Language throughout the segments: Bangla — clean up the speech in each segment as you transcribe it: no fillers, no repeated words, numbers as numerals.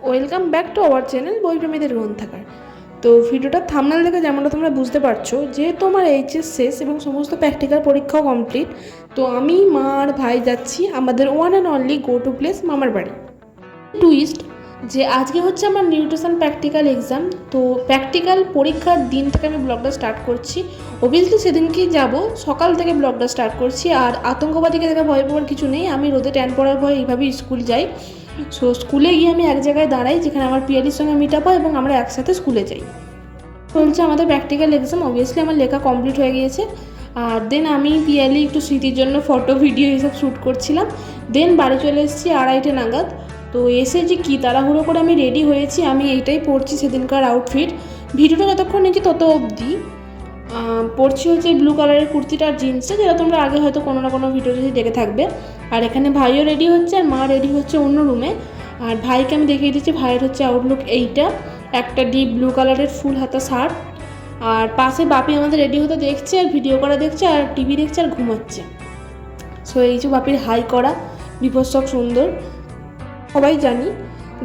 Welcome back to our channel বইপ্রেমীদের গ্রন্থাগার। তো ভিডিওটার থাম্বনেল দেখে যেমনটা তোমরা বুঝতে পারছো, যেহেতু আমার এইচএস শেষ এবং সমস্ত প্র্যাকটিক্যাল পরীক্ষাও কমপ্লিট, তো আমি মা আর ভাই যাচ্ছি আমাদের one and only go to place মামার বাড়ি। টুইস্ট যে আজকে হচ্ছে আমার নিউট্রিশন প্র্যাকটিক্যাল এক্সাম। তো প্র্যাকটিক্যাল পরীক্ষার দিন থেকে আমি ব্লগটা স্টার্ট করছি। অবভিয়াসলি সেদিনকেই যাব, সকাল থেকে ব্লগটা স্টার্ট করছি। আর আতঙ্কবাদীকে দেখে ভয় পাওয়ার কিছু নেই, আমি রোদে ট্যান পড়ার ভয় এইভাবেই স্কুল যাই। সো স্কুলে গিয়ে আমি এক জায়গায় দাঁড়াই যেখানে আমার পিয়ালির সঙ্গে মিট আপ হয় এবং আমরা একসাথে স্কুলে যাই। চলছে আমাদের প্র্যাকটিক্যাল এক্সাম। অবভিয়াসলি আমার লেখা কমপ্লিট হয়ে গিয়েছে। আর দেন আমি পিয়ালি একটু স্মৃতির জন্য ফটো ভিডিও এইসব শ্যুট করছিলাম। দেন বাড়ি চলে এসেছি 2:30 নাগাদ। তো এসে যে কী তাড়াহুড়ো করে আমি রেডি হয়েছি, আমি এইটাই পরছি সেদিনকার আউটফিট। ভিডিওটা যতক্ষণ নিয়েছি তত অবধি পরছি হচ্ছে ব্লু কালারের কুর্তিটা আর জিন্সটা, যেটা তোমরা আগে হয়তো কোনো না কোনো ভিডিওতে দেখে থাকবে। আর এখানে ভাইও রেডি হচ্ছে আর মা রেডি হচ্ছে অন্য রুমে। আর ভাইকে আমি দেখিয়ে দিচ্ছি, ভাইয়ের হচ্ছে আউটলুক এইটা, একটা ডিপ ব্লু কালারের ফুল হাতা শার্ট। আর পাশে বাপি আমাদের রেডি হতে দেখছে আর ভিডিও করা দেখছে আর টিভি দেখছে আর ঘুমাচ্ছে। সো এই যে বাপির হাই করা বিভৎসক সুন্দর। সবাই জানি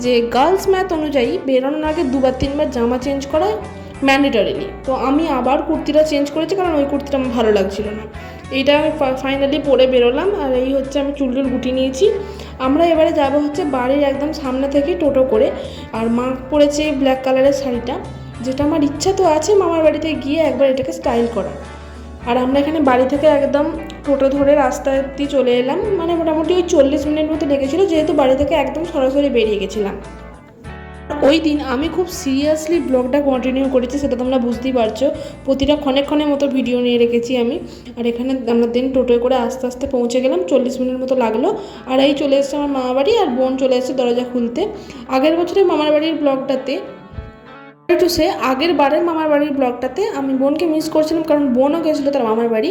যে গার্লস ম্যাথ অনুযায়ী বেরোনোর আগে 2-3বার জামা চেঞ্জ করা ম্যান্ডেটরিলি। তো আমি আবার কুর্তিটা চেঞ্জ করেছি কারণ ওই কুর্তিটা আমার ভালো লাগছিল না। এইটা আমি ফাইনালি পরে বেরোলাম। আর এই হচ্ছে আমি চুলটুল গুটিয়ে নিয়েছি। আমরা এবারে যাব হচ্ছে বাড়ির একদম সামনে থেকে টোটো করে। আর মা পরেছে ব্ল্যাক কালারের শাড়িটা, যেটা আমার ইচ্ছা তো আছে মামার বাড়িতে গিয়ে একবার এটাকে স্টাইল করা। আর আমরা এখানে বাড়ি থেকে একদম টোটো ধরে রাস্তা দিয়ে চলে এলাম, মানে মোটামুটি ওই 40 মিনিট মতো লেগেছিলো, যেহেতু বাড়ি থেকে একদম সরাসরি বেরিয়ে গেছিলাম। ওই দিন আমি খুব সিরিয়াসলি ব্লগটা কন্টিনিউ করেছি, সেটা তোমরা বুঝতেই পারছো। প্রতিটা ক্ষণের মতো ভিডিও নিয়ে রেখেছি আমি। আর এখানে আমরা দিন টোটোয় করে আস্তে আস্তে পৌঁছে গেলাম, 40 মিনিট মতো লাগলো। আর এই চলে এসেছে আমার মামার বাড়ি, আর বোন চলে এসেছে দরজা খুলতে। আগের বছরের মামার বাড়ির ব্লগটাতে আগের বারের মামার বাড়ির ব্লগটাতে আমি বোনকে মিস করছিলাম, কারণ বোনও গেছিলো তার মামার বাড়ি।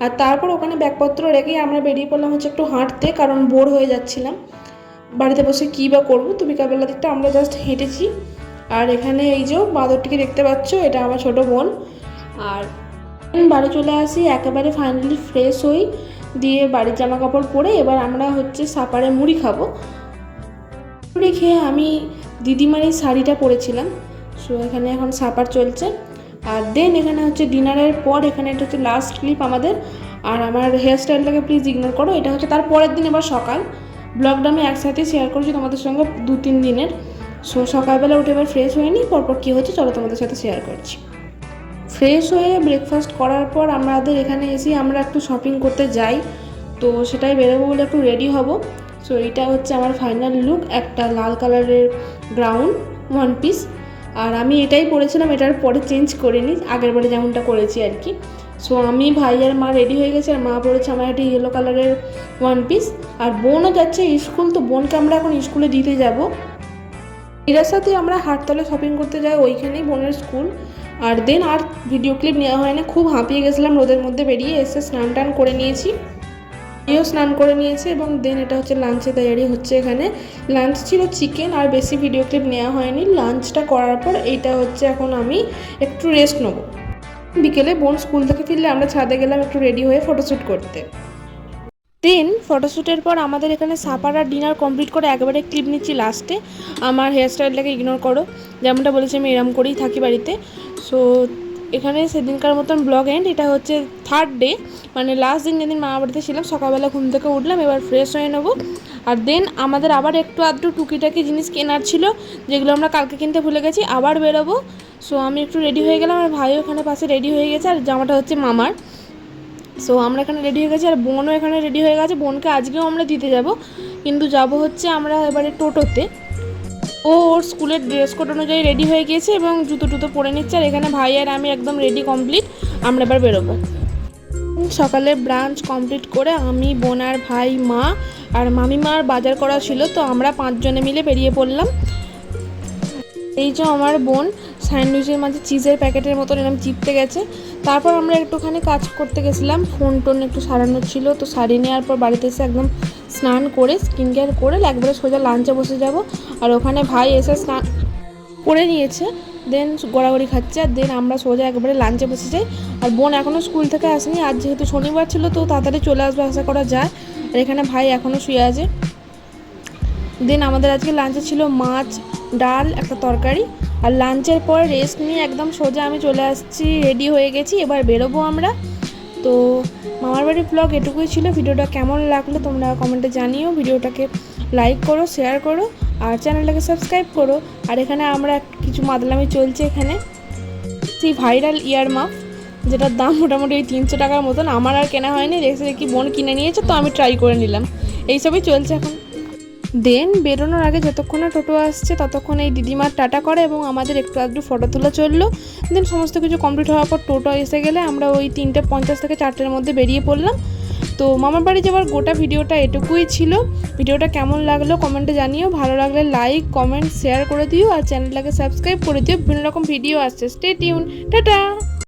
আর তারপর ওখানে ব্যাগপত্র রেখেই আমরা বেরিয়ে পড়লাম হচ্ছে একটু হাঁটতে, কারণ বোর হয়ে যাচ্ছিলাম বাড়িতে বসে কী বা করবো। তো বিকালবেলা দিকটা আমরা জাস্ট হেঁটেছি। আর এখানে এই যে বাঁদরটিকে দেখতে পাচ্ছ, এটা আমার ছোটো বোন। আর বাড়ি চলে আসি একেবারে ফাইনালি ফ্রেশ হই, দিয়ে বাড়ির জামা কাপড় পরে এবার আমরা হচ্ছে সাপারে মুড়ি খাবো। মুড়ি খেয়ে আমি দিদিমার এই শাড়িটা পরেছিলাম। সো এখানে এখন সাপার চলছে। আর দেন এখানে হচ্ছে ডিনারের পর এখানে এটা হচ্ছে লাস্ট ক্লিপ আমাদের। আর আমার হেয়ার স্টাইলটাকে প্লিজ ইগনোর করো, এটা হচ্ছে তার পরের দিন এবার সকাল। ব্লগটা আমি একসাথে শেয়ার করছি তোমাদের সঙ্গে 2-3 দিনের। সো সকালবেলা উঠে এবার ফ্রেশ হয়ে নিই, পরপর কী হচ্ছে চলো তোমাদের সাথে শেয়ার করছি। ফ্রেশ হয়ে ব্রেকফাস্ট করার পর আমাদের এখানে এসে আমরা একটু শপিং করতে যাই। তো সেটাই বেরোবো বলে একটু রেডি হব। সো এইটা হচ্ছে আমার ফাইনাল লুক, একটা লাল কালারের গ্রাউন্ড ওয়ান পিস। আর আমি এটাই পরেছিলাম, এটার পরে চেঞ্জ করিনি, আগের বারে যেমনটা করেছি আর কি। সো আমি ভাই আর মা রেডি হয়ে গেছে, আর মা পরেছে আমার একটা ইয়েলো কালারের ওয়ান পিস। আর বোনও যাচ্ছে স্কুল, তো বোনকে আমরা এখন স্কুলে দিতে যাব। এটার সাথে আমরা হাটতলে শপিং করতে যাই, ওইখানেই বোনের স্কুল। আর দেন আর ভিডিও ক্লিপ নেওয়া হয় না, খুব হাঁপিয়ে গেছিলাম রোদের মধ্যে বেরিয়ে এসে। স্নান টান করে নিয়েছি, এও স্নান করে নিয়েছে। এবং দেন এটা হচ্ছে লাঞ্চে তৈরি হচ্ছে। এখানে লাঞ্চ ছিল চিকেন, আর বেশি ভিডিও ক্লিপ নেওয়া হয়নি। লাঞ্চটা করার পর এইটা হচ্ছে এখন আমি একটু রেস্ট নেব। বিকেলে বোন স্কুল থেকে ফিরলে আমরা ছাদে গেলাম একটু রেডি হয়ে ফটোশ্যুট করতে। দেন ফটোশ্যুটের পর আমাদের এখানে সাপার আর ডিনার কমপ্লিট করে একেবারে ক্লিপ নিচ্ছি লাস্টে। আমার হেয়ার স্টাইলটাকে ইগনোর করো, যেমনটা বলেছি আমি এরম করেই থাকি বাড়িতে। সো এখানে সেদিনকার মতন ব্লগ এন্ড। এটা হচ্ছে 3rd ডে, মানে লাস্ট দিন যেদিন মামা বাড়িতে ছিলাম। সকালবেলা ঘুম থেকে উঠলাম, এবার ফ্রেশ হয়ে নেবো। আর দেন আমাদের আবার একটু আধটু টুকিটাকি জিনিস কেনার ছিল, যেগুলো আমরা কালকে কিনতে ভুলে গেছি, আবার বেরোবো। সো আমি একটু রেডি হয়ে গেলাম, আর ভাইও এখানে পাশে রেডি হয়ে গেছে, আর জামাটা হচ্ছে মামার। সো আমরা এখানে রেডি হয়ে গেছি, আর বোনও এখানে রেডি হয়ে গেছে। বোনকে আজকেও আমরা দিতে যাব, কিন্তু যাব হচ্ছে আমরা এবারে টোটোতে। ও ওর স্কুলের ড্রেস কোড অনুযায়ী রেডি হয়ে গিয়েছে এবং জুতো টুতো পরে নিচ্ছে। আর এখানে ভাই আর আমি একদম রেডি কমপ্লিট, আমরা এবার বেরোবো। সকালে ব্রাঞ্চ কমপ্লিট করে আমি, বোন আর ভাই, মা আর মামিমার বাজার করা ছিল, তো আমরা 5 জনে মিলে বেরিয়ে পড়লাম। এই যে আমার বোন স্যান্ডউইচের মাঝে চিজের প্যাকেটের মতন এরকম চিপতে গেছে। তারপর আমরা একটুখানি কাজ করতে গেছিলাম, ফোন টোন একটু সারানোর ছিল, তো সারিয়ে নেওয়ার পর বাড়িতে এসে একদম স্নান করে স্কিন কেয়ার করে একবারে সোজা লাঞ্চে বসে যাব। আর ওখানে ভাই এসে স্নান করে নিয়েছে, দেন গড়াগড়ি খাচ্ছে। আর দেন আমরা সোজা একবারে লাঞ্চে বসে যাই। আর বোন এখনও স্কুল থেকে আসেনি, আজ যেহেতু শনিবার ছিল তো তাড়াতাড়ি চলে আসবে আশা করা যায়। আর এখানে ভাই এখনও শুয়ে আছে। দেন আমাদের আজকে লাঞ্চে ছিল মাছ, ডাল, একটা তরকারি। আর লাঞ্চের পর রেস্ট নিয়ে একদম সোজা আমি চলে আসছি, রেডি হয়ে গেছি, এবার বেরোবো আমরা। তো মামার বাড়ির ব্লগ এটুকুই ছিল। ভিডিওটা কেমন লাগলো তোমরা কমেন্টে জানিও। ভিডিওটাকে লাইক করো, শেয়ার করো আর চ্যানেলটাকে সাবস্ক্রাইব করো। আর এখানে আমরা কিছু মাদলামি চলছে, এখানে সেই ভাইরাল ইয়ার মাফ, যেটার দাম মোটামুটি ওই 300 টাকার মতন। আমার আর কেনা হয়নি, দেখছি কি বোন কিনে নিয়েছে, তো আমি ট্রাই করে নিলাম। এইসবই চলছে এখন। দেন বেরোনোর আগে যতক্ষণ না টোটো আসছে ততক্ষণ এই দিদিমার টাটা করে এবং আমাদের একটু আধটু ফটো তোলা চললো। দেন সমস্ত কিছু কমপ্লিট হওয়ার পর টোটো এসে গেলে আমরা ওই 3:50 থেকে 4টের মধ্যে বেরিয়ে পড়লাম। তো মামার বাড়ি যাওয়ার গোটা ভিডিওটা এটুকুই ছিল। ভিডিওটা কেমন লাগলো কমেন্টে জানিও। ভালো লাগলে লাইক, কমেন্ট, শেয়ার করে দিও আর চ্যানেলটাকে সাবস্ক্রাইব করে দিও। বিভিন্ন রকম ভিডিও আসছে, স্টে টিউন, টাটা।